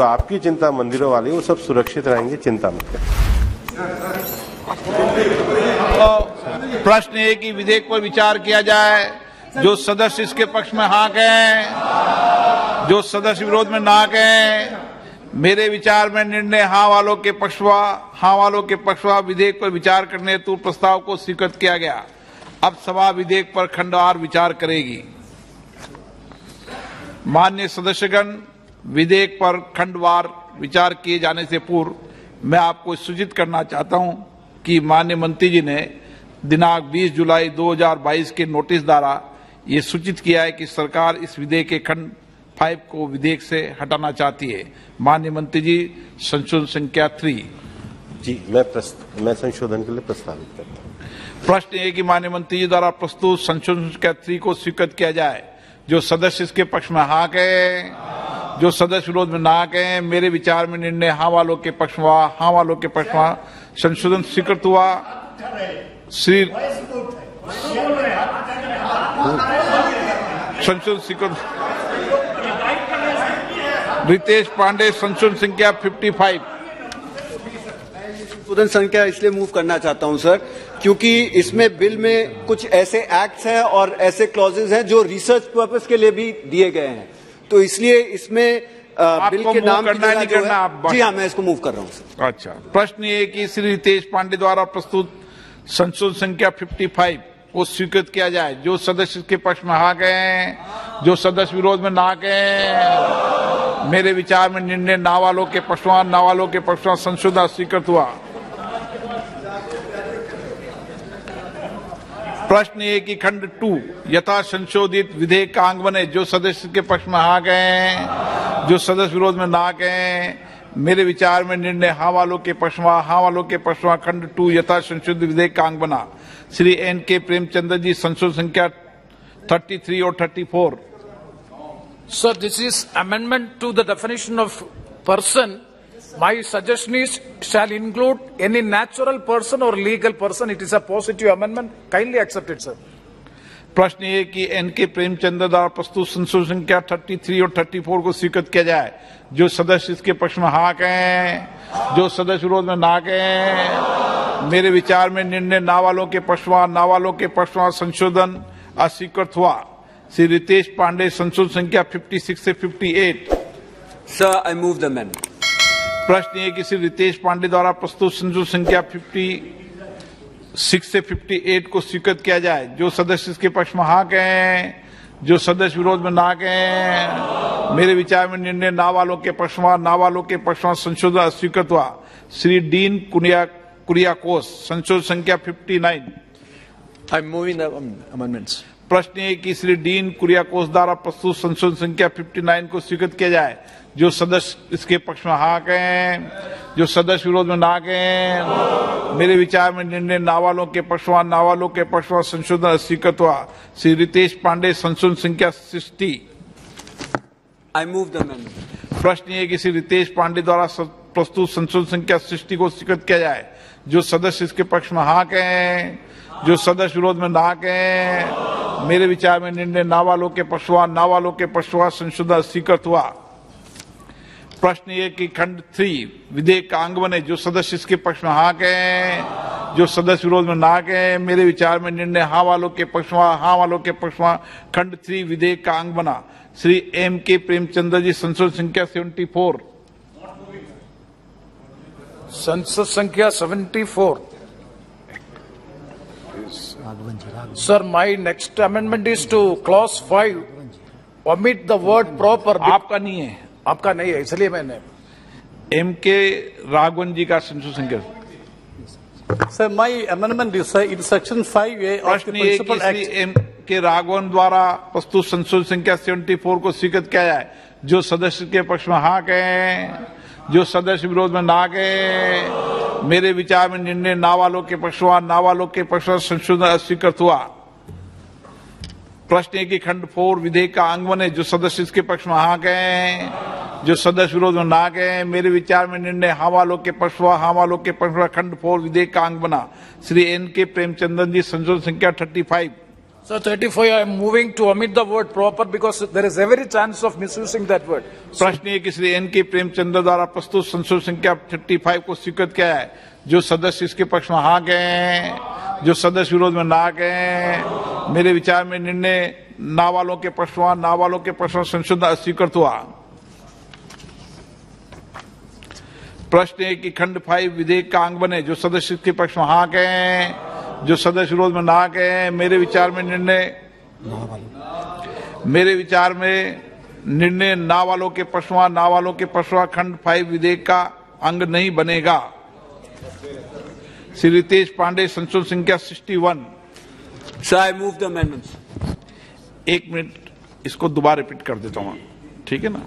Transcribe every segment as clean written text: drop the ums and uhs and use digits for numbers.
जो आपकी चिंता मंदिरों वाली वो सब सुरक्षित रहेंगे, चिंता मत करें। प्रश्न है कि विधेयक पर विचार किया जाए। जो सदस्य इसके पक्ष में हाँ कहें, जो सदस्य विरोध में ना कहें। मेरे विचार में निर्णय हाँ वालों के पक्षवा विधेयक पर विचार करने हेतु प्रस्ताव को स्वीकृत किया गया। अब सभा विधेयक पर खंडवार विचार करेगी। माननीय सदस्यगण, विधेयक पर खंडवार विचार किए जाने से पूर्व मैं आपको सूचित करना चाहता हूं कि माननीय मंत्री जी ने दिनांक 20 जुलाई 2022 के नोटिस द्वारा ये सूचित किया है कि सरकार इस विधेयक के खंड 5 को विधेयक से हटाना चाहती है। माननीय मंत्री जी, संशोधन संख्या 3। जी, मैं संशोधन के लिए प्रस्तावित करता हूं। प्रश्न है कि माननीय मंत्री जी द्वारा प्रस्तुत संशोधन संख्या 3 को स्वीकृत किया जाए। जो सदस्य इसके पक्ष में हाँ कहें, जो सदस्य विरोध में ना कहें। मेरे विचार में निर्णय हाँ वालों के पक्ष में संशोधन स्वीकृत हुआ। श्री संशोधन स्वीकृत। रितेश पांडे, संशोधन संख्या 55। संशोधन संख्या इसलिए मूव करना चाहता हूं सर, क्योंकि इसमें बिल में कुछ ऐसे एक्ट्स हैं और ऐसे क्लॉजेज हैं जो रिसर्च पर्पस के लिए भी दिए गए हैं, तो इसलिए इसमें बिल के नाम करना नहीं करना आप। जी हाँ, मैं इसको मूव कर रहा हूं सर। अच्छा, प्रश्न ये कि श्री रितेश पांडे द्वारा प्रस्तुत संशोधन संख्या 55 को स्वीकृत किया जाए। जो सदस्य के पक्ष में हाँ कहें, जो सदस्य विरोध में ना कहें। मेरे विचार में निर्णय ना वालों के पक्ष में संशोधन स्वीकृत हुआ। प्रश्न ये कि खंड 2 यथा संशोधित विधेयक का अंग बने। जो सदस्य के पक्ष में हाँ कहें, जो सदस्य विरोध में ना कहें। मेरे विचार में निर्णय हाँ वालों के पक्ष में खंड 2 यथा संशोधित विधेयक का अंग बना। श्री N.K. प्रेमचंद्र जी, संशोधन संख्या 33 और 34। Sir, this is amendment to the definition of person. My suggestion is shall include any natural person or legal person. It is a positive amendment. Kindly accept it, sir. प्रश्न ये कि N.K. प्रेमचंद्र द्वारा प्रस्तुत संशोधन संख्या 33 और 34 को स्वीकृत किया जाए। जो सदस्य इसके पक्ष में हाँ कहें, जो सदस्य विरोध में ना कहें। मेरे विचार में निर्णय ना वालों के पक्ष में संशोधन अस्वीकृत हुआ। श्री रितेश पांडे, संशोधन संख्या 56 से 58। Sir, I move the amendment. प्रश्न ये कि श्री रितेश पांडे द्वारा प्रस्तुत संशोधन संख्या 56 से 58 को स्वीकृत किया जाए। जो सदस्य इसके पक्ष में हाँ कहें, जो सदस्य विरोध में ना कहें। मेरे विचार में निर्णय ना वालों के पक्ष में संशोधन अस्वीकृत हुआ। श्री डीन कुरियाकोस, संशोधन संख्या 59। आई मूविंग द अमेंडमेंट्स। प्रश्न है कि श्री डीन कुरियाकोस द्वारा प्रस्तुत संशोधन संख्या 59 को स्वीकृत किया जाए। जो सदस्य इसके पक्ष में हाँ कहें, जो सदस्य विरोध में ना कहें। मेरे विचार में निर्णय ना वालों के पक्ष में संशोधन स्वीकृत हुआ। श्री रितेश पांडे, संशोधन संख्या 60। I move the amendment. प्रश्न ये कि श्री रितेश पांडे द्वारा प्रस्तुत संशोधन संख्या 60 को स्वीकृत किया जाए। जो सदस्य इसके पक्ष में हाँ कहें, जो सदस्य विरोध में ना कहें। मेरे विचार में निर्णय ना वालों के पक्ष में संशोधन स्वीकृत हुआ। प्रश्न ये कि खंड 3 विधेयक का अंग बने। जो सदस्य इसके पक्ष में हाँ कहें, जो सदस्य विरोध में ना कहें। मेरे विचार में निर्णय हाँ वालों के पक्ष में खंड 3 विधेयक का अंग बना। श्री M.K. प्रेमचंद्र जी, संशोधन संख्या 74। संशोधन संख्या 74. Sir, my next amendment is to clause 5 omit the word proper. आपका नहीं है, आपका नहीं है, इसलिए मैंने M.K. राघवन जी का संशोधन संख्या। Sir, my amendment is in section 5A of the Principal Act. M.K. Raghavan द्वारा प्रस्तुत संशोधन संख्या 74 को स्वीकृत किया जाए। जो सदस्य के पक्ष में हाँ कहें, जो सदस्य विरोध में ना कहें। मेरे विचार में निर्णय ना वालों के पक्ष में संशोधन अस्वीकृत हुआ। प्रश्न है कि खंड 4 विधेयक का अंग बने। जो सदस्य इसके पक्ष में हाँ कहें, जो सदस्य विरोध में ना कहें। मेरे विचार में निर्णय हाँ वालों के पक्ष में खंड 4 विधेयक का अंग बना। श्री N.K. प्रेमचंद्र जी, संशोधन संख्या 35। So 35, I am moving to omit the word proper because there is every chance of misusing that word. प्रश्न ये कि श्री एन के प्रेमचंद्र द्वारा प्रस्तुत संशोधन संख्या 35 को स्वीकृत किया है। जो सदस्य इसके पक्ष में हाँ गए, जो सदस्य विरोध में ना गए, मेरे विचार में निर्णय ना वालों के पक्ष में, ना वालों के पक्ष में संशोधन स्वीकृत हुआ। प्रश्न है कि खंड 5 विधेयक का अंग बने। जो सदस्य इसके पक्ष में हाँ गए, जो सदस्य विरोध में ना गए, मेरे विचार में निर्णय ना वालों के पक्ष में, ना वालों के पक्ष में खंड 5 विधेयक का अंग नहीं बनेगा। श्री रितेश पांडे, संशोधन संख्या 61। Sir, I move the amendments. एक मिनट, इसको दोबारा रिपीट कर देता हूं, ठीक है ना।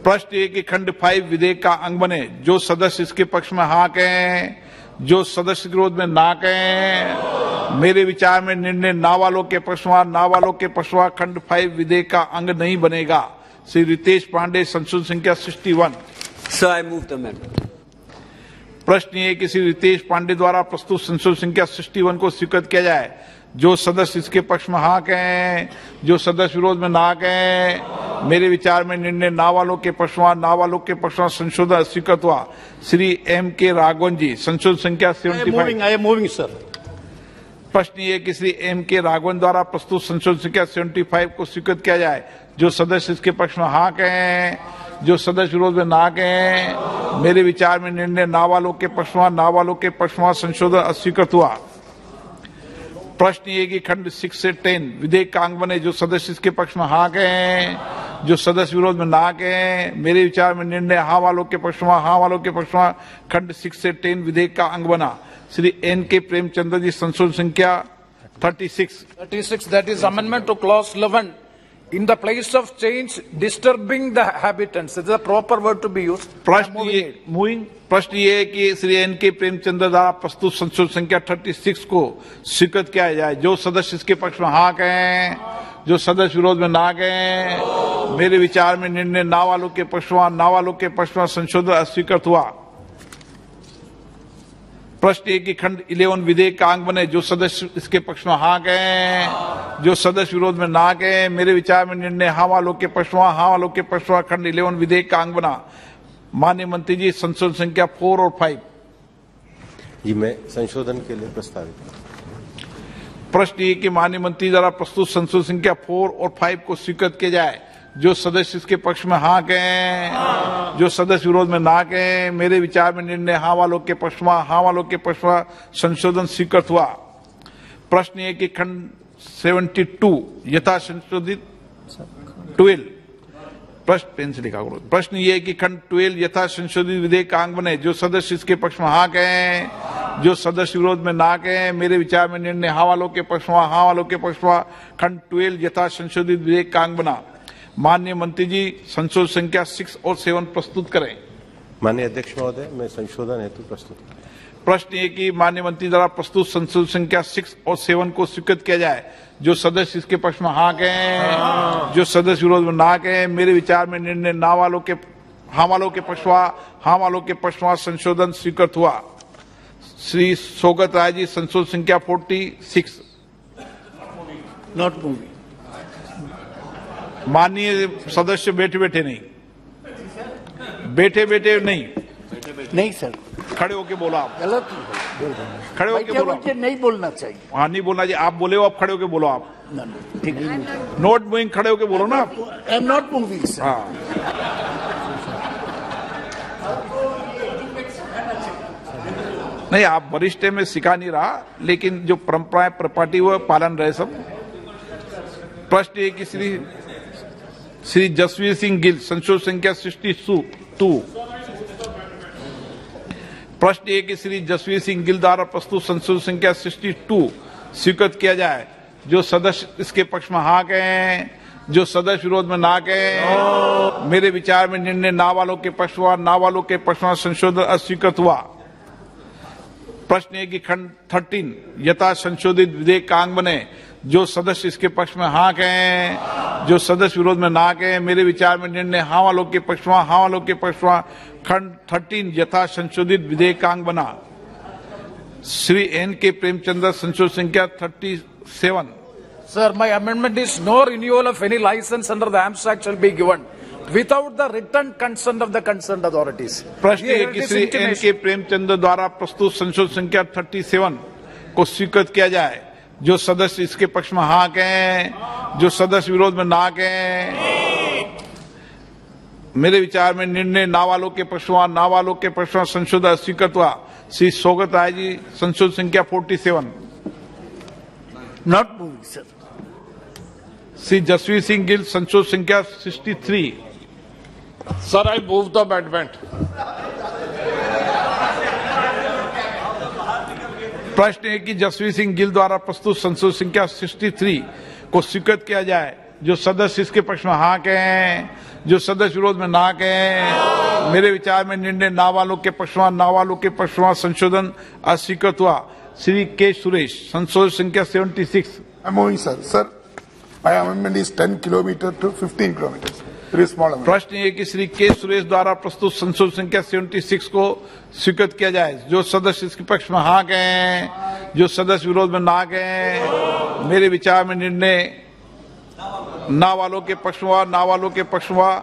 प्रश्न ये कि खंड 5 विधेयक का अंग बने। जो सदस्य इसके पक्ष में हाँ कहें, जो सदस्य विरोध में ना कहें, मेरे विचार में निर्णय ना वालों के पक्ष में, ना वालों के पक्ष में खंड 5 विधेयक का अंग नहीं बनेगा। श्री रितेश पांडे, संशोधन संख्या 61। Sir, I move the amendment. प्रश्न ये कि श्री रितेश पांडे द्वारा प्रस्तुत संशोधन संख्या 61 को स्वीकृत किया जाए। जो सदस्य इसके पक्ष में हाँ कहें, जो सदस्य विरोध में ना कहें, मेरे विचार में निर्णय ना वालों के पक्ष में, ना वालों के पक्ष में संशोधन स्वीकृत हुआ। श्री एम के राघवन जी, संशोधन संख्या 75। I am moving, sir. प्रश्न ये कि श्री एम के राघवन द्वारा प्रस्तुत संशोधन संख्या 75 को स्वीकृत किया जाए। जो सदस्य इसके पक्ष में हाँ कहें, जो सदस्य विरोध में ना कहें, मेरे विचार में निर्णय ना वालों के पक्ष में, ना वालों के पक्ष में संशोधन स्वीकृत हुआ। प्रश्न ये कि खंड 6 से 10 विधेयक का अंग बने। जो सदस्य इसके पक्ष में हाँ कहें, जो सदस्य विरोध में ना कहें, मेरे विचार में निर्णय हाँ वालों के पक्ष में, हाँ वालों के पक्ष में खंड 6 से 10 विधेयक का अंग बना। श्री एन के प्रेमचंद्र जी, संशोधन संख्या 36। 36, that is amendment to clause 11. In the place of change, disturbing the habitants. Is the proper word to be used? प्रश्न ये है कि श्री एन के प्रेमचंद्र द्वारा प्रस्तुत संशोधन संख्या 36 को स्वीकृत किया जाए। जो सदस्य इसके पक्ष में हाँ कहें, जो सदस्य विरोध में ना कहें, मेरे विचार में निर्णय ना वालों के पक्ष में, ना वालों के पक्ष में संशोधन स्वीकृत हुआ। प्रश्न एक कि खंड 11 विधेयक का अंग बने। जो सदस्य इसके पक्ष में हाँ कहें, जो सदस्य विरोध में ना कहें, मेरे विचार में निर्णय हाँ वालों के पक्ष में, हाँ वालों के पक्ष में खंड 11 विधेयक का अंग बना। माननीय मंत्री जी, संशोधन संख्या 4 और 5। जी, मैं संशोधन के लिए प्रस्तावित हूं। प्रश्न ये कि माननीय मंत्री द्वारा प्रस्तुत संशोधन संख्या 4 और 5 को स्वीकृत किया जाए। जो सदस्य इसके पक्ष में हाँ कहें, जो सदस्य विरोध में ना कहें, मेरे विचार में निर्णय हाँ वालों के पक्ष में, हाँ वालों के पक्ष में संशोधन स्वीकृत हुआ। प्रश्न ये कि खंड 72 यथा संशोधित 12 पेन से लिखा करो। प्रश्न ये है कि खंड 12 यथा संशोधित विधेयक का अंग बने। जो सदस्य इसके पक्ष में हाँ कहें, जो सदस्य विरोध में ना कहें, मेरे विचार में निर्णय हाँ वालों के पक्ष में, हाँ वालों के पक्ष में खंड 12 यथा संशोधित विधेयक का अंग बना। माननीय मंत्री जी, संशोधन संख्या 6 और 7 प्रस्तुत करें। माननीय अध्यक्ष महोदय, मैं संशोधन हेतु प्रस्तुत। प्रश्न ये कि माननीय मंत्री द्वारा प्रस्तुत संशोधन संख्या 6 और 7 को स्वीकृत किया जाए। जो सदस्य इसके पक्ष में हाँ कहें, जो सदस्य विरोध में ना कहें, मेरे विचार में निर्णय ना वालों के, हाँ वालों के पक्ष में, हाँ वालों के पक्ष में संशोधन स्वीकृत हुआ। श्री सोगत राय जी, संशोधन संख्या 46। Not moving. माननीय सदस्य बैठे बैठे नहीं, बैठे बैठे नहीं, नहीं सर, खड़े होके बोलो आप, गलत खड़े होके बोलो। मुझे नहीं बोलना चाहिए। हाँ, नहीं बोलना चाहिए। आप बोले हो, आप खड़े होके बोलो। आप ठीक है, नोट मूविंग, खड़े होके बोलो ना आप। I am not moving sir. हाँ, नहीं, आप वरिष्ठ में सिखा नहीं रहा, लेकिन जो परंपराएं प्रपाटी वो पालन रहे सब। प्रश्न एक श्री जसवीर सिंह गिल, संशोधन संख्या 62। प्रश्न एक श्री जसवीर सिंह गिल द्वारा प्रस्तुत संशोधन संख्या 62 स्वीकृत किया जाए। जो सदस्य इसके पक्ष में हाँ कहें, जो सदस्य विरोध में ना कहें, मेरे विचार में निर्णय ना वालों के पक्ष में, ना वालों के पक्ष में संशोधन अस्वीकृत हुआ। प्रश्न है कि खंड 13 यथा संशोधित विधेयक का अंग बने। जो सदस्य इसके पक्ष में हाँ कहें, जो सदस्य विरोध में ना कहें, मेरे विचार में निर्णय हाँ वालों के पक्ष में, हाँ वालों के पक्ष में खंड 13 यथा संशोधित विधेयक का अंग बना। श्री एन के प्रेमचंद्र, संशोधन संख्या 7. Sir, my amendment is no renewal of any license under the AMS Act shall be given without the written consent of the concerned authorities. प्रश्न Here है it कि is Shri intimation. N.K. Premchand द्वारा प्रस्तुत संशोधन संख्या 37 को स्वीकृत किया जाए। जो सदस्य इसके पक्ष में हाँ कहें, जो सदस्य विरोध में ना कहें। मेरे विचार में निर्णय ना वालों के पक्ष में, ना वालों के पक्ष में संशोधन स्वीकृत हुआ। श्री सौगत राय जी संशोधन संख्या 47। Not moving, sir. Shri Jasvir Singh Gill संशोधन संख्या 63। Sir, I move the amendment. प्रश्न है कि जसवीर सिंह गिल द्वारा प्रस्तुत संशोधन संख्या 63 को स्वीकृत किया जाए। जो सदस्य इसके पक्ष में हाँ कहें, जो सदस्य विरोध में ना कहें। मेरे विचार में निर्णय ना वालों के पक्ष में, ना वालों के पक्ष में संशोधन अस्वीकृत हुआ। श्री के सुरेश संशोधन संख्या 76। I'm moving, sir. Sir, my amendment is 10 kilometer to 15 kilometers. Very small amendment. प्रश्न ये कि श्री के सुरेश द्वारा प्रस्तुत संशोधन संख्या 76 को स्वीकृत किया जाए। जो सदस्य इसके पक्ष में हाँ कहें, जो सदस्य विरोध में ना कहें। मेरे विचार में निर्णय ना वालों के पक्ष में, ना वालों के पक्ष में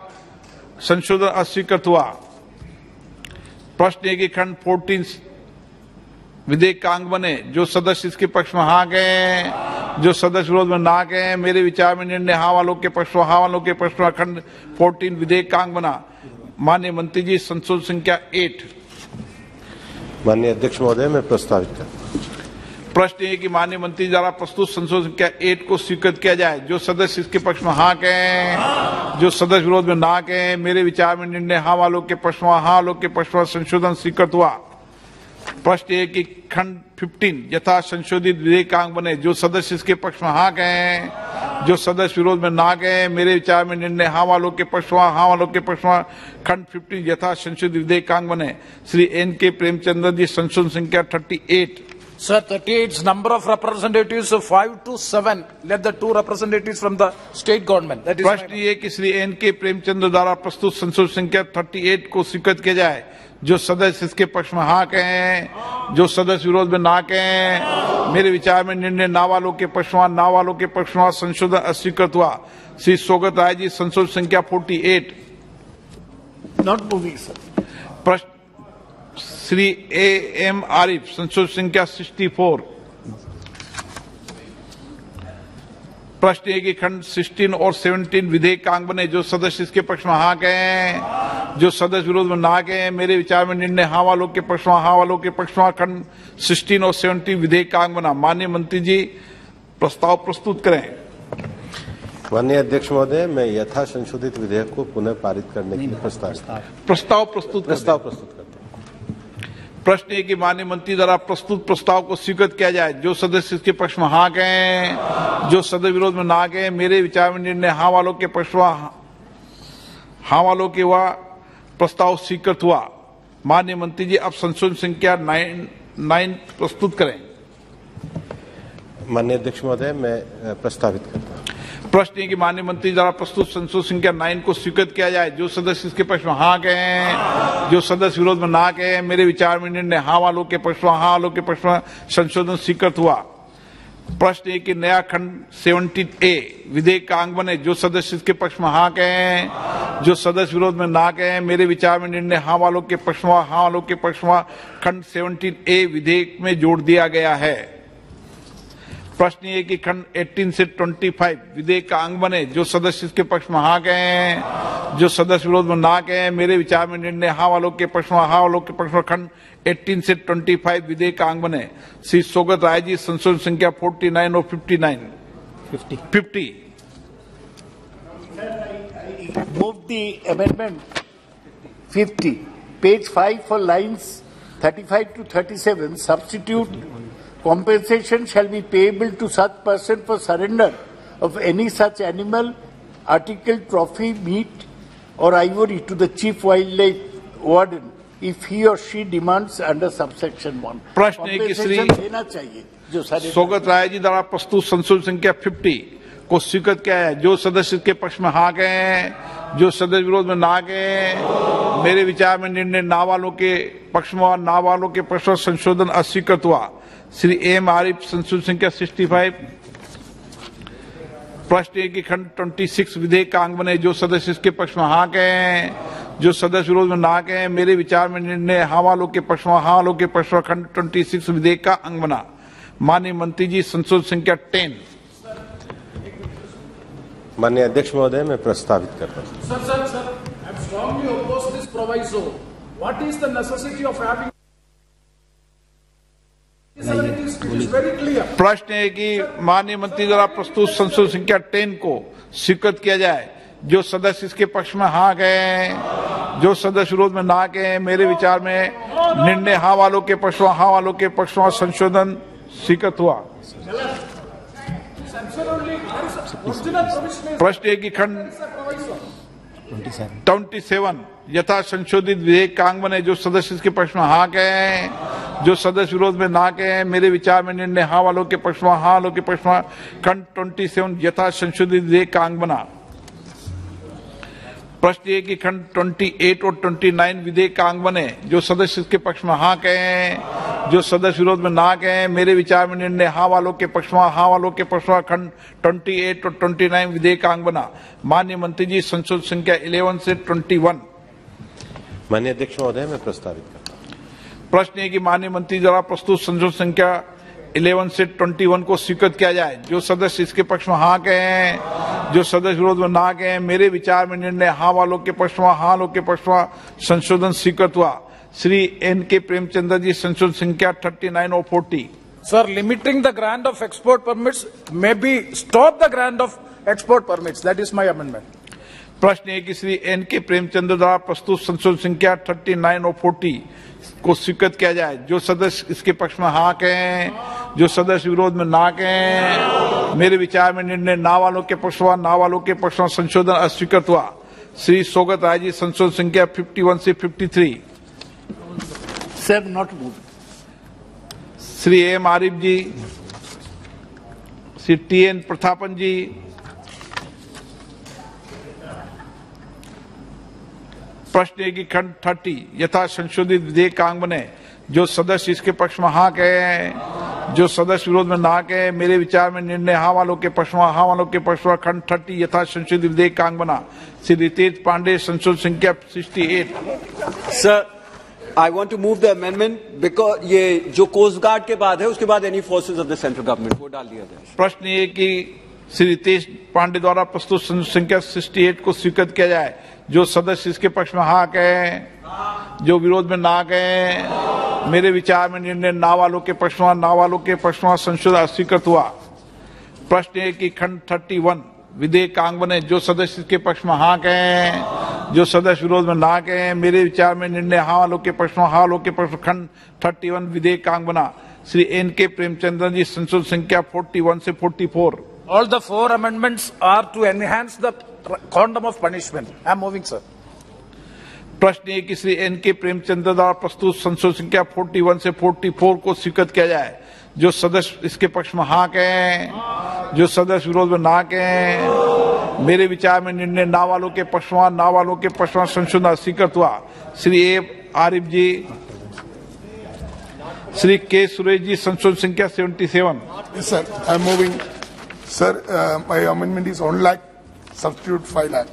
संशोधन अस्वीकृत हुआ। प्रश्न है कि खंड 14 विधेयक का अंग बने। जो सदस्य इसके पक्ष में हाँ कहें, जो सदस्य विरोध में ना कहें। मेरे विचार में निर्णय हाँ वालों के पक्ष में, हाँ वालों के पक्ष में खंड 14 विधेयक का अंग बना। माननीय मंत्री जी संशोधन संख्या 8। माननीय अध्यक्ष महोदय, मैं प्रस्तावित करता हूं। प्रश्न है कि माननीय मंत्री द्वारा प्रस्तुत संशोधन संख्या 8 को स्वीकृत किया जाए। जो सदस्य इसके पक्ष में हाँ कहें, जो सदस्य विरोध में ना कहें। मेरे विचार में निर्णय हाँ वालों के पक्ष में, हाँ वालों के पक्ष में संशोधन स्वीकृत हुआ। प्रश्न है कि खंड 15 यथा संशोधित विधेयक का अंग बने। जो सदस्य इसके पक्ष में हाँ कहें, जो सदस्य विरोध में ना कहें। मेरे विचार में निर्णय हाँ वालों के पक्ष में, हाँ वालों के पक्ष में खंड 15 यथा संशोधित विधेयक का अंग बने। श्री N.K. प्रेमचंद जी संशोधन संख्या 38। Sir, 38 number of representatives of 5 to 7. Let the 2 representatives from the state government. That is प्रश्न ये कि श्री N.K. प्रेमचंद द्वारा प्रस्तुत संशोधन संख्या 38 को स्वीकृत किया जाए। जो सदस्य इसके पक्ष में हाँ कहें, जो सदस्य विरोध में ना कहें। मेरे विचार में निर्णय ना वालों के पक्ष में, ना वालों के पक्ष में संशोधन अस्वीकृत हुआ। श्री सौगत राय जी संशोधन संख्या 48। Not moving, sir. प्रश्न श्री A.M. आरिफ संशोधन संख्या 64। प्रश्न है कि खंड 16 और 17 विधेयक का अंग बने। जो सदस्य इसके पक्ष में हाँ कहें, जो सदस्य विरोध में ना कहें। मेरे विचार में निर्णय हाँ वालों के पक्ष में, हाँ वालों के पक्ष में खंड 16 और 17 विधेयक का अंग बना। माननीय मंत्री जी प्रस्ताव प्रस्तुत करें। माननीय अध्यक्ष महोदय, मैं यथा संशोधित विधेयक को पुनः पारित करने के लिए प्रस्ताव प्रस्तुत करता हूं। प्रश्न है कि माननीय मंत्री द्वारा प्रस्तुत प्रस्ताव को स्वीकृत किया जाए। जो सदस्य इसके पक्ष में हाँ कहें, जो सदस्य विरोध में ना कहें। मेरे विचार में निर्णय हाँ वालों के पक्ष में, हाँ वालों के वह प्रस्ताव स्वीकृत हुआ। माननीय मंत्री जी अब संशोधन संख्या 9 प्रस्तुत करें। माननीय अध्यक्ष महोदय, मैं प्रस्तावित करता हूं। प्रश्न है कि माननीय मंत्री द्वारा प्रस्तुत संशोधन संख्या 9 को स्वीकृत किया जाए। जो सदस्य इसके पक्ष में हाँ कहें, जो सदस्य विरोध में ना कहें। मेरे विचार में निर्णय हाँ वालों के पक्ष में, हाँ वालों के पक्ष में संशोधन स्वीकृत हुआ। प्रश्न है कि नया खंड 17A विधेयक का अंग बने। जो सदस्य इसके पक्ष में हाँ कहें, जो सदस्य विरोध में ना कहें। मेरे विचार में निर्णय हाँ वालों के पक्ष में, हाँ वालों के पक्ष में खंड 17A विधेयक में जोड़ दिया गया है। प्रश्न ये कि खंड 18 से 25 विधेयक का अंग बने। जो सदस्य इसके पक्ष में हाँ कहें, जो सदस्य विरोध में ना कहें। मेरे विचार में निर्णय हाँ वालों के पक्ष में, हाँ वालों के पक्ष में खंड 18 से 25 विधेयक का अंग बने। श्री सौगत राय जी संशोधन संख्या 49 और 50। Move the amendment 50. Page 5 for lines 35 to 37. Substitute compensation shall be payable to such person for surrender of any such animal, article, trophy, meat or ivory to the chief wildlife warden if he or she demands under subsection 1. प्रश्न है कि श्री देना चाहिए जो सौगत राय जी द्वारा प्रस्तुत संशोधन संख्या 50 को स्वीकृत किया है। जो सदस्य के पक्ष में हाँ गए, जो सदस्य विरोध में ना गए। मेरे विचार में निर्णय ना वालों के पक्ष में और ना वालों के पक्ष में संशोधन अस्वीकृत हुआ। श्री एम आरिफ संशोधन संख्या 65। प्रश्न है कि खंड 26 विधेयक का अंग बने, जो सदस्य इसके पक्ष में हाँ कहें, जो सदस्य विरोध में ना कहें। मेरे विचार में निर्णय हाँ वालों के पक्ष में, हाँ वालों के पक्ष में खंड 26 विधेयक का अंग बना। माननीय मंत्री जी, संशोधन संख्या 10। माननीय अध्यक्ष महोदय, मैं प्रस्तावित करता हूँ। Sir, I strongly oppose this proviso. What is the necessity of having? It is very clear. प्रश्न है कि माननीय मंत्री द्वारा प्रस्तुत संशोधन संख्या 10 को स्वीकृत किया जाए। जो सदस्य इसके पक्ष में हाँ कहें, जो सदस्य विरोध में ना कहें। मेरे विचार में निर्णय हाँ वालों के पक्ष में, हाँ वालों के पक्ष में संशोधन स्वीकृत हुआ। प्रश्न है कि खंड 27 यथा संशोधित विधेयक का अंग बने, जो सदस्य इसके पक्ष में हाँ कहें, जो सदस्य विरोध में ना कहें। मेरे विचार में निर्णय हाँ वालों के पक्ष में, हाँ वालों के पक्ष में खंड 27 यथा संशोधित विधेयक का अंग बना। प्रश्न है कि खंड 28 और 29 विधेयक का अंग बने, जो सदस्य इसके पक्ष में हाँ कहें, जो सदस्य विरोध में ना कहें। मेरे विचार में निर्णय हाँ वालों के पक्ष में, हाँ वालों के पक्ष में खंड 28 और 29 विधेयक का अंग बना। माननीय मंत्री जी, संशोधन संख्या 11 से 21। माननीय अध्यक्ष महोदय, मैं प्रस्तावित करता हूँ। प्रश्न है कि माननीय मंत्री द्वारा प्रस्तुत संशोधन संख्या 11 से 21 को स्वीकृत किया जाए। जो सदस्य इसके पक्ष में हाँ कहें, जो सदस्य विरोध में ना कहें। मेरे विचार में निर्णय हाँ वालों के पक्ष में, हाँ वालों के पक्ष में संशोधन स्वीकृत हुआ। श्री N.K. प्रेमचंद्र जी, संशोधन संख्या 39 और 40। Sir, limiting the grant of export permits, maybe stop the grant of export permits. That is my amendment. प्रश्न है कि श्री N.K. प्रेमचंद्र द्वारा प्रस्तुत संशोधन संख्या 39 और 40 को स्वीकृत किया जाए। जो सदस्य इसके पक्ष में हाँ कहें, जो सदस्य विरोध में ना कहें। मेरे विचार में निर्णय ना वालों के पक्ष में, ना वालों के पक्ष में संशोधन अस्वीकृत हुआ। श्री सौगत राय जी, संशोधन संख्या 51 से 53। Sir, not moved. Shri M. Arif ji, Shri T.N. Prathapan जी, प्रश्न है कि खंड 30 यथा संशोधित विधेयक का अंग बने, जो सदस्य इसके पक्ष में हाँ कहें, जो सदस्य विरोध में ना कहें। मेरे विचार में निर्णय हाँ वालों के पक्ष में, हाँ वालों के पक्ष में खंड 30 यथा संशोधित विधेयक का अंग बना। श्री रितेश पांडे, संशोधन संख्या 68। Sir, I want to move the amendment because ये जो कोस्ट गार्ड के बाद है, उसके बाद any forces of the central government वो डाल दिया जाए। प्रश्न ये कि श्री रितेश पांडे द्वारा प्रस्तुत संख्या 68 को स्वीकृत किया जाए। जो सदस्य इसके पक्ष में हाँ कहें, जो विरोध में ना कहें। मेरे विचार में निर्णय ना वालों के पक्ष में, ना वालों के पक्ष में संशोधन अस्वीकृत हुआ। प्रश्न है कि खंड 31 विधेयक का अंग बने, जो सदस्य इसके पक्ष में हाँ कहें, जो सदस्य विरोध में ना कहें। मेरे विचार में निर्णय हाँ वालों के पक्ष में, हाँ वालों के पक्ष में खंड 31 विधेयक का अंग बना। श्री N.K. प्रेमचंद्र जी, संशोधन संख्या 41 से 44। All the 4 amendments are to enhance the quantum of punishment. I am moving, sir. प्रश्न है कि श्री N.K. प्रेमचंद्र द्वारा प्रस्तुत संशोधन संख्या 41 से 44 को स्वीकृत किया जाए। जो सदस्य इसके पक्ष में हाँ कहें, जो सदस्य विरोध में ना कहें। मेरे विचार में निर्णय ना वालों के पक्ष में, ना वालों के पक्ष में संशोधन स्वीकृत हुआ। Shri A. Arif ji, Shri K. Suresh ji, संशोधन संख्या 77। Yes, sir. I'm moving. Sir, my amendment is 1 lakh, substitute 5 lakh.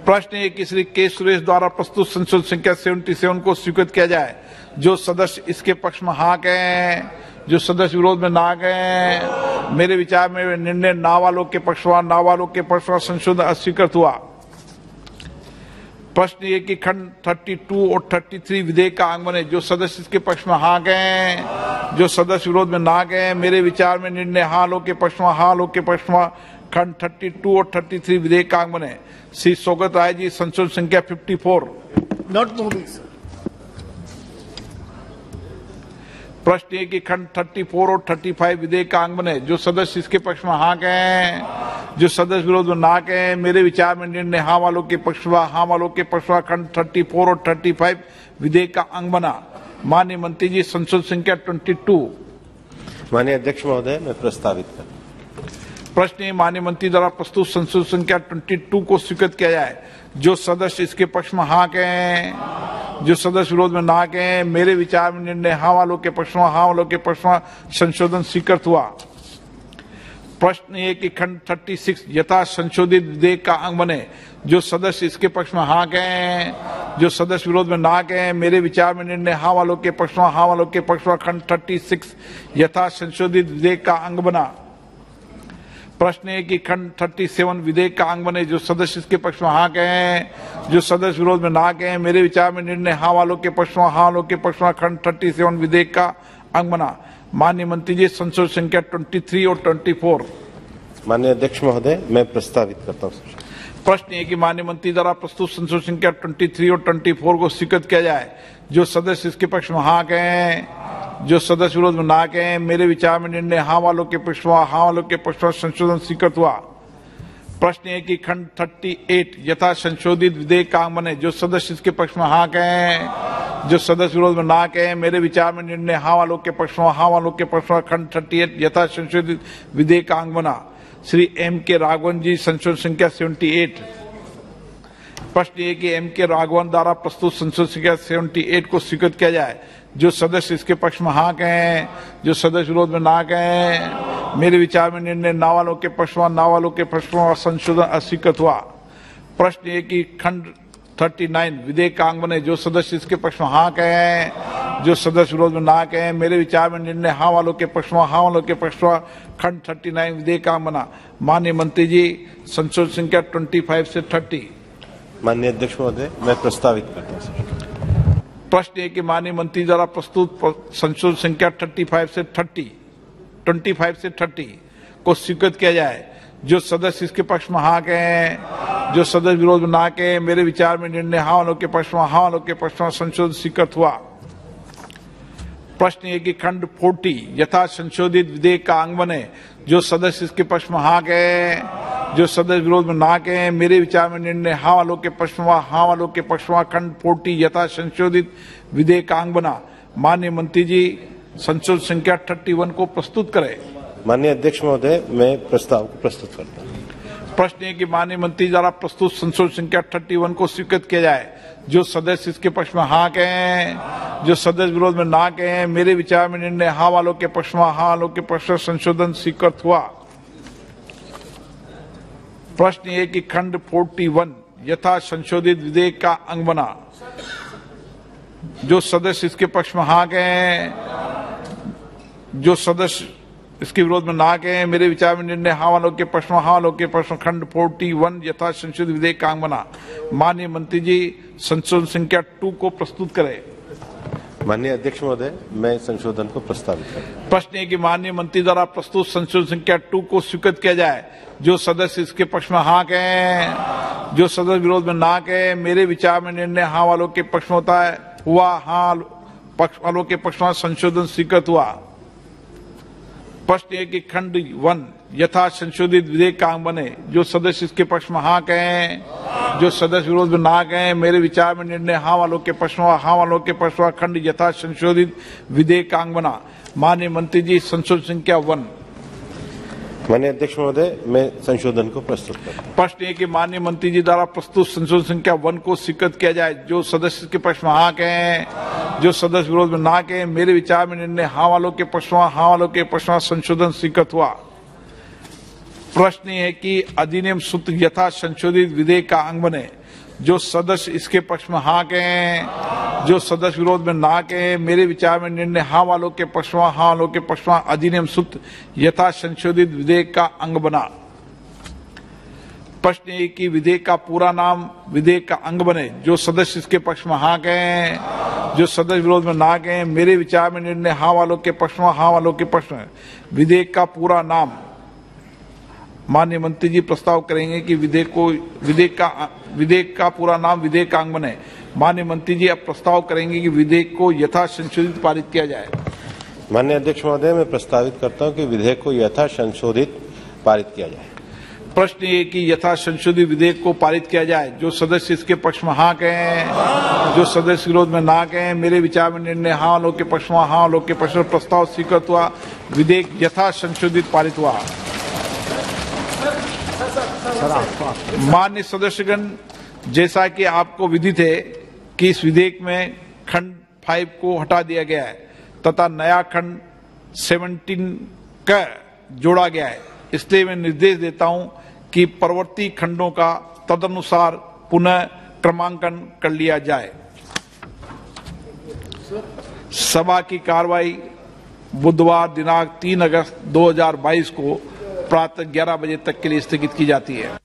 प्रश्न है कि श्री K. सुरेश द्वारा प्रस्तुत संशोधन संख्या 77 को स्वीकृत किया जाए। जो सदस्य इसके पक्ष में हाँ कहें, जो सदस्य विरोध में ना कहें। मेरे विचार में निर्णय ना वालों के पक्ष में, ना वालों के पक्ष में संशोधन अस्वीकृत हुआ। प्रश्न ये कि खंड 32 और 33 विधेयक का अंग बने, जो सदस्य इसके पक्ष में हाँ कहें, जो सदस्य विरोध में ना कहें। मेरे विचार में निर्णय हाँ वालों के पक्ष में, हाँ वालों के पक्ष में खंड 32 और 33 विधेयक का अंग बने। श्री सौगत राय जी, संशोधन संख्या 54। Not moving, sir. प्रश्न है कि खंड 34 और 35 विधेयक का अंग बने, जो सदस्य इसके पक्ष में हाँ कहें, जो सदस्य विरोध में ना कहें। मेरे विचार में निर्णय हाँ वालों के पक्ष में, हाँ वालों के पक्ष में खंड 34 और 35 विधेयक का अंग बना। माननीय मंत्री जी, संशोधन संख्या 22। माननीय अध्यक्ष महोदय, मैं प्रस्तावित करता हूं। प्रश्न है माननीय मंत्री द्वारा प्रस्तुत संशोधन संख्या 22 को स्वीकृत किया जाए। जो सदस्य इसके पक्ष में हाँ कहें, जो सदस्य विरोध में ना कहें। मेरे विचार में निर्णय हाँ वालों के पक्ष में, हाँ वालों के पक्ष में संशोधन स्वीकृत हुआ। प्रश्न ये कि खंड 36 यथा संशोधित विधेयक का अंग बने। जो सदस्य इसके पक्ष में हाँ कहें, जो सदस्य विरोध में ना कहें। मेरे विचार में निर्णय हाँ वालों के पक्ष में, हाँ वालों के पक्ष में खंड 36 यथा संशोधित विधेयक का अंग बना। प्रश्न है कि खंड 37 विधेयक का अंग बने। जो सदस्य इसके पक्ष में हाँ कहें, जो सदस्य विरोध में ना कहें। मेरे विचार में निर्णय हाँ वालों के पक्ष में, हाँ वालों के पक्ष में खंड 37 विधेयक का अंग बना। माननीय मंत्री जी, संशोधन संख्या 23 और 24। माननीय अध्यक्ष महोदय, मैं प्रस्तावित करता हूँ। प्रश्न है कि माननीय मंत्री द्वारा प्रस्तुत संशोधन संख्या 23 और 24 को स्वीकृत किया जाए। जो सदस्य इसके पक्ष में हाँ कहें, जो सदस्य विरोध में ना कहें। मेरे विचार में निर्णय हाँ वालों के पक्ष में, हाँ वालों के पक्ष में संशोधन स्वीकृत हुआ। प्रश्न है कि खंड 38 यथा संशोधित विधेयक का अंग बने। जो सदस्य इसके पक्ष में हाँ कहें, जो सदस्य विरोध में ना कहें। मेरे विचार में निर्णय हाँ वालों के पक्ष में, हाँ वालों के पक्ष में खंड 38 यथा संशोधित विधेयक का अंग बना। श्री एम के राघवन जी, संशोधन संख्या 78। प्रश्न ये कि एम के राघवन द्वारा प्रस्तुत संशोधन संख्या 78 को स्वीकृत किया जाए। जो सदस्य इसके पक्ष में हाँ कहें, जो सदस्य विरोध में ना कहें। मेरे विचार में निर्णय ना वालों के पक्ष में, ना वालों के पक्ष में संशोधन अस्वीकृत हुआ। प्रश्न ये कि खंड 39 विधेयक का अंग बने। जो सदस्य इसके पक्ष में हाँ कहें, जो सदस्य विरोध में ना कहें। मेरे विचार में निर्णय हाँ वालों के पक्ष में, हाँ वालों के पक्ष में खंड 39 विधेयक का अंग बना। माननीय मंत्री जी, संशोधन संख्या 25 से 30। माननीय अध्यक्ष महोदय, मैं प्रस्तावित करता हूँ। प्रश्न है कि माननीय मंत्री द्वारा प्रस्तुत संशोधन संख्या 25 से 30 को स्वीकृत किया जाए। जो सदस्य इसके पक्ष में हाँ कहें, जो सदस्य विरोध में ना कहें। मेरे विचार में निर्णय हाँ वालों के पक्ष में, हाँ वालों के पक्ष में संशोधन स्वीकृत हुआ। प्रश्न है कि खंड 40 यथा संशोधित विधेयक का अंग बने। जो सदस्य इसके पक्ष में हाँ कहें, जो सदस्य विरोध में ना कहें। मेरे विचार में निर्णय हाँ वालों के पक्ष में, हाँ वालों के पक्ष में खंड 40 यथा संशोधित विधेयक का अंग बना। माननीय मंत्री जी, संशोधन संख्या 31 को प्रस्तुत करें। माननीय अध्यक्ष महोदय, मैं प्रस्ताव को प्रस्तुत करता हूँ। प्रश्न है कि माननीय मंत्री द्वारा प्रस्तुत संशोधन संख्या 31 को स्वीकृत किया जाए। जो सदस्य इसके पक्ष में हाँ कहें, जो सदस्य विरोध में ना कहें। मेरे विचार में निर्णय हाँ वालों के पक्ष में, हाँ वालों के पक्ष में संशोधन स्वीकृत हुआ। प्रश्न ये कि खंड 41 यथा संशोधित विधेयक का अंग बना। जो सदस्य इसके पक्ष में हाँ कहें, जो सदस्य इसके विरोध में ना कहें। मेरे विचार में निर्णय हाँ वालों के पक्ष में, हाँ वालों के पक्ष में खंड 41 यथा संशोधित विधेयक का अंग बना। माननीय मंत्री जी, संशोधन संख्या 2 को प्रस्तुत करें। माननीय अध्यक्ष महोदय, मैं संशोधन को प्रस्तावित करता हूँ। प्रश्न है कि माननीय मंत्री द्वारा प्रस्तुत संशोधन संख्या 2 को स्वीकृत किया जाए। जो सदस्य इसके पक्ष में हाँ कहें, जो सदस्य विरोध में ना कहें। मेरे विचार में निर्णय हाँ वालों के पक्ष में होता है हुआ, हाँ पक्ष वालों के पक्ष में संशोधन स्वीकृत हुआ। प्रश्न है कि खंड 1 यथा संशोधित विधेयक का अंग बने। जो सदस्य इसके पक्ष में हाँ कहें, जो सदस्य विरोध में ना कहें। मेरे विचार में निर्णय हाँ वालों के पक्ष में, हाँ वालों के पक्ष में खंड यथा संशोधित विधेयक का अंग बना। माननीय मंत्री जी, संशोधन संख्या 1। माननीय अध्यक्ष महोदय, मैं संशोधन को प्रस्तुत करता हूँ। प्रश्न है कि माननीय मंत्री जी द्वारा प्रस्तुत संशोधन संख्या 1 को स्वीकृत किया जाए। जो सदस्य के पक्ष में हाँ कहें, जो सदस्य विरोध में ना कहें। मेरे विचार में निर्णय हाँ वालों के पक्ष में, हाँ वालों के पक्ष में संशोधन स्वीकृत हुआ। प्रश्न है कि अधिनियम सूत्र यथा संशोधित विधेयक का अंग बने। जो सदस्य इसके पक्ष में हाँ कहें, जो सदस्य विरोध में ना कहें। मेरे विचार में निर्णय हाँ वालों के पक्ष में, हाँ वालों के पक्ष में अधिनियम सूत्र यथा संशोधित विधेयक का अंग बना। प्रश्न है कि विधेयक का पूरा नाम विधेयक का अंग बने। जो सदस्य इसके पक्ष में हाँ कहें, जो सदस्य विरोध में ना कहें। मेरे विचार में निर्णय हाँ वालों के पक्ष में, हाँ वालों के पक्ष में विधेयक का पूरा नाम। माननीय मंत्री जी प्रस्ताव करेंगे कि विधेयक का पूरा नाम विधेयक का अंग बने। माननीय मंत्री जी अब प्रस्ताव करेंगे कि विधेयक को यथा संशोधित पारित किया जाए। माननीय अध्यक्ष महोदय, मैं प्रस्तावित करता हूं कि विधेयक को यथा संशोधित पारित किया जाए। प्रश्न ये कि यथा संशोधित विधेयक को पारित किया जाए। जो सदस्य इसके पक्ष में हाँ कहें, जो सदस्य विरोध में ना कहें। मेरे विचार में निर्णय हाँ वालों के पक्ष में, हाँ वालों के पक्ष में प्रस्ताव स्वीकृत हुआ। विधेयक यथा संशोधित पारित हुआ। माननीय सदस्यगण, जैसा कि आपको विदित है कि इस विधेयक में खंड 5 को हटा दिया गया है तथा नया खंड 17 का जोड़ा गया है। इसलिए मैं निर्देश देता हूं कि परवर्ती खंडों का तदनुसार पुनः क्रमांकन कर लिया जाए। सभा की कार्रवाई बुधवार दिनांक 3 अगस्त 2022 को प्रातः 11 बजे तक के लिए स्थगित की जाती है।